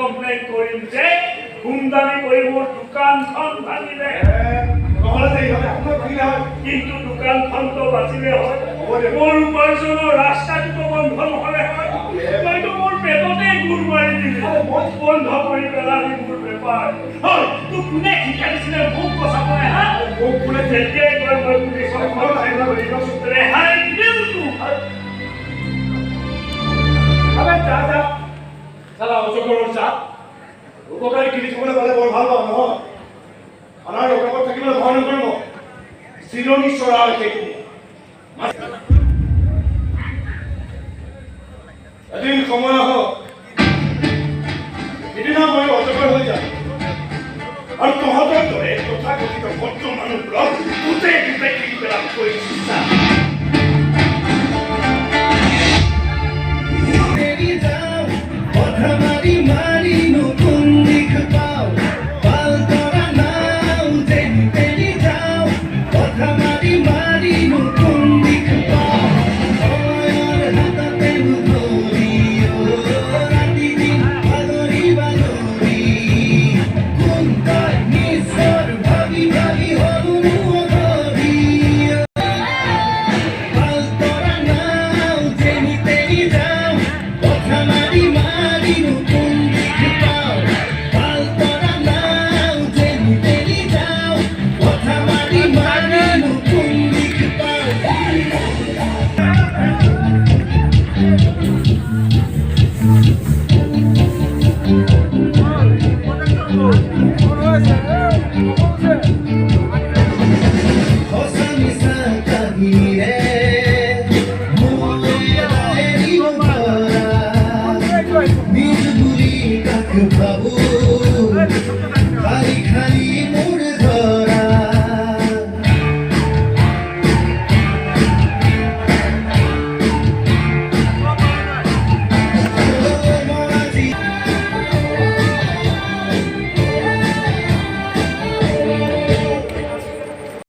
complain কৰিম যে গুণ্ডামি কৰি মোৰ দোকানখন ভাঙিলে কিন্তু দোকানখনটো বাচিলে হয় মোৰ উপাৰ্জনৰ ৰাস্তাটোতো বন্ধ নহ'লে হয় মইতো মোৰ পেটতে গুৰ মাৰি দিলে বন্ধ কৰি পেলালি মোৰ বেপাৰ হয় তোক কোনে শিকাইছিলে মোক বচাবলৈ হা মোক কোনে যেতিয়াই কয় মই পুলিচৰ ৰেহাই দিম তোক আবে যা যা চালা অজগৰৰ চাপ উপকাৰী কিনি থবলৈ পালে বৰ ভাল পাওঁ নহয় আমাৰ লগত থাকিবলৈ ভয় নকৰিব চিলনি চৰা সেইখিনি এদিন সময় আহক সিদিনা মই অজগৰ হৈ যাম আৰু তহঁতৰ দৰে তথাকথিত ভদ্ৰ মানুহবোৰক গোটেই গোটেই কিনি পেলাম কৰিছোঁ